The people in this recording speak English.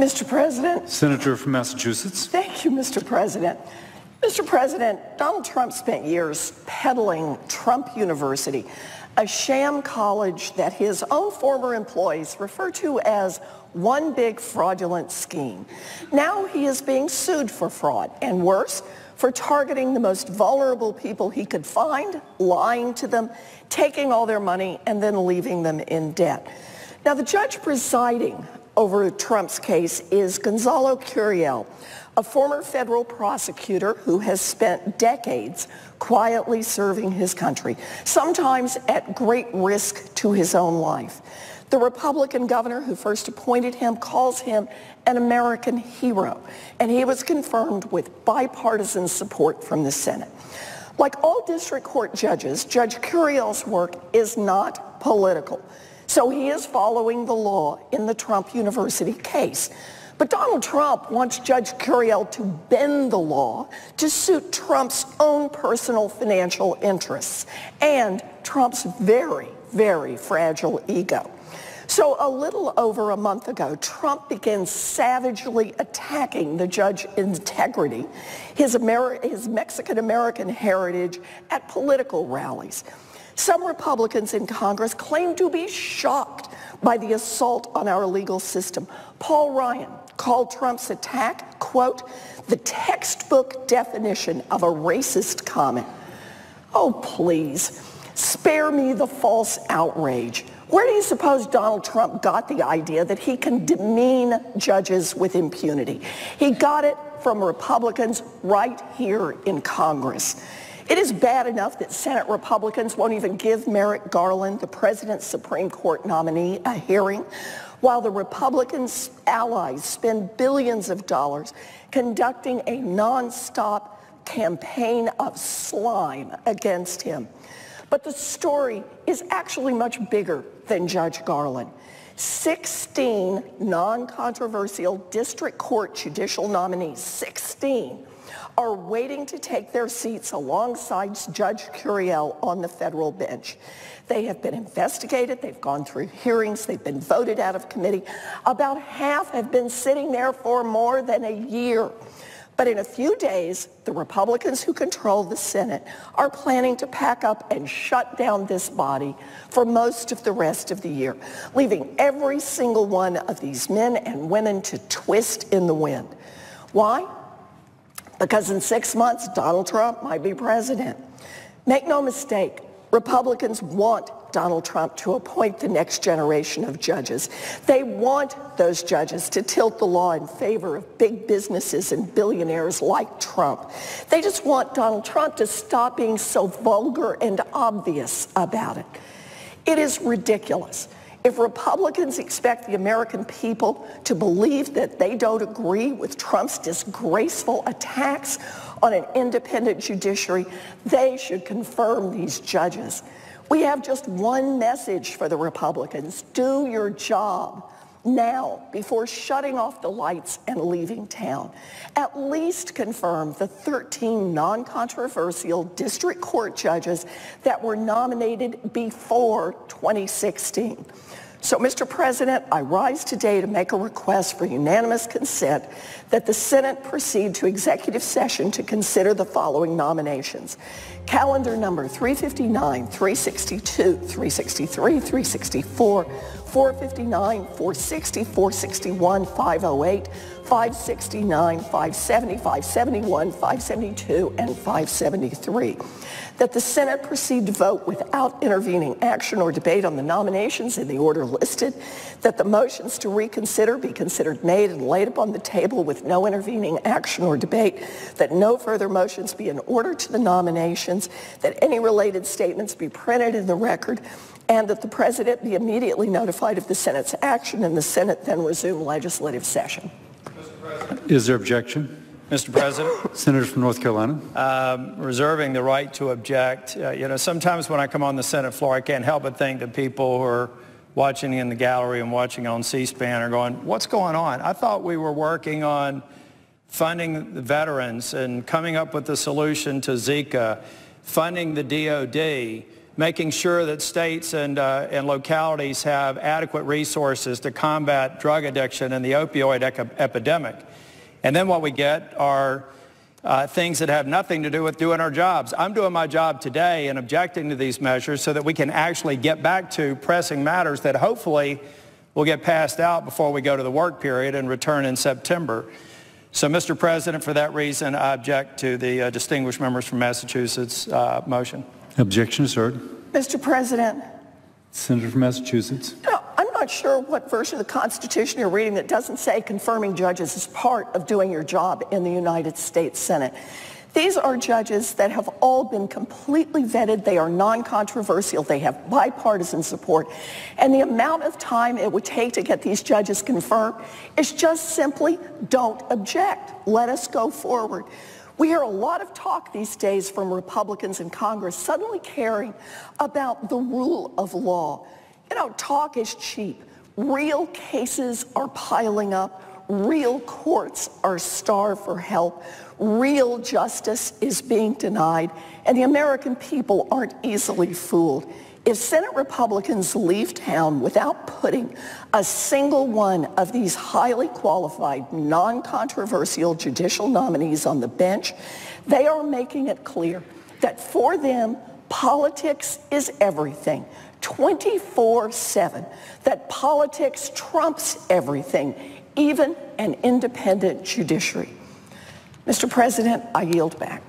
Mr. President. Senator from Massachusetts. Thank you, Mr. President. Mr. President, Donald Trump spent years peddling Trump University, a sham college that his own former employees refer to as one big fraudulent scheme. Now he is being sued for fraud, and worse, for targeting the most vulnerable people he could find, lying to them, taking all their money, and then leaving them in debt. Now, the judge presiding over Trump's case is Gonzalo Curiel, a former federal prosecutor who has spent decades quietly serving his country, sometimes at great risk to his own life. The Republican governor who first appointed him calls him an American hero, and he was confirmed with bipartisan support from the Senate. Like all district court judges, Judge Curiel's work is not political, so he is following the law in the Trump University case. But Donald Trump wants Judge Curiel to bend the law to suit Trump's own personal financial interests and Trump's very, very fragile ego. So a little over a month ago, Trump began savagely attacking the judge's integrity, his Mexican-American heritage at political rallies. Some Republicans in Congress claim to be shocked by the assault on our legal system. Paul Ryan called Trump's attack, quote, the textbook definition of a racist comment. Oh, please, spare me the false outrage. Where do you suppose Donald Trump got the idea that he can demean judges with impunity? He got it from Republicans right here in Congress. It is bad enough that Senate Republicans won't even give Merrick Garland, the president's Supreme Court nominee, a hearing, while the Republicans' allies spend billions of dollars conducting a nonstop campaign of slime against him. But the story is actually much bigger than Judge Garland. 16 non-controversial district court judicial nominees, 16, are waiting to take their seats alongside Judge Curiel on the federal bench. They have been investigated, they've gone through hearings, they've been voted out of committee. About half have been sitting there for more than a year. But in a few days, the Republicans who control the Senate are planning to pack up and shut down this body for most of the rest of the year, leaving every single one of these men and women to twist in the wind. Why? Because in 6 months, Donald Trump might be president. Make no mistake, Republicans want Donald Trump to appoint the next generation of judges. They want those judges to tilt the law in favor of big businesses and billionaires like Trump. They just want Donald Trump to stop being so vulgar and obvious about it. It is ridiculous. If Republicans expect the American people to believe that they don't agree with Trump's disgraceful attacks on an independent judiciary, they should confirm these judges. We have just one message for the Republicans. Do your job now before shutting off the lights and leaving town. At least confirm the 13 non-controversial district court judges that were nominated before 2016. So, Mr. President, I rise today to make a request for unanimous consent that the Senate proceed to executive session to consider the following nominations. Calendar number 359, 362, 363, 364, 459, 460, 461, 508, 569, 570, 571, 572, and 573. That the Senate proceed to vote without intervening action or debate on the nominations in the order listed. That the motions to reconsider be considered made and laid upon the table with no intervening action or debate. That no further motions be in order to the nominations. That any related statements be printed in the record. And that the President be immediately notified of the Senate's action and the Senate then resume legislative session. Is there objection? Mr. President. Senator from North Carolina. Reserving the right to object. Sometimes when I come on the Senate floor, I can't help but think that people who are watching in the gallery and watching on C-SPAN are going, what's going on? I thought we were working on funding the veterans and coming up with a solution to Zika, funding the DOD, making sure that states and localities have adequate resources to combat drug addiction and the opioid epidemic. And then what we get are things that have nothing to do with doing our jobs. I'm doing my job today and objecting to these measures so that we can actually get back to pressing matters that hopefully will get passed out before we go to the work period and return in September. So, Mr. President, for that reason, I object to the distinguished members from Massachusetts motion. Objection is heard. Mr. President, Senator from Massachusetts. I'm not sure what version of the Constitution you're reading that doesn't say confirming judges is part of doing your job in the United States Senate. These are judges that have all been completely vetted. They are non-controversial. They have bipartisan support. And the amount of time it would take to get these judges confirmed is just simply don't object. Let us go forward. We hear a lot of talk these days from Republicans in Congress suddenly caring about the rule of law. You know, talk is cheap. Real cases are piling up. Real courts are starved for help. Real justice is being denied, and the American people aren't easily fooled. If Senate Republicans leave town without putting a single one of these highly qualified, non-controversial judicial nominees on the bench, they are making it clear that for them, politics is everything, 24/7, that politics trumps everything, even an independent judiciary. Mr. President, I yield back.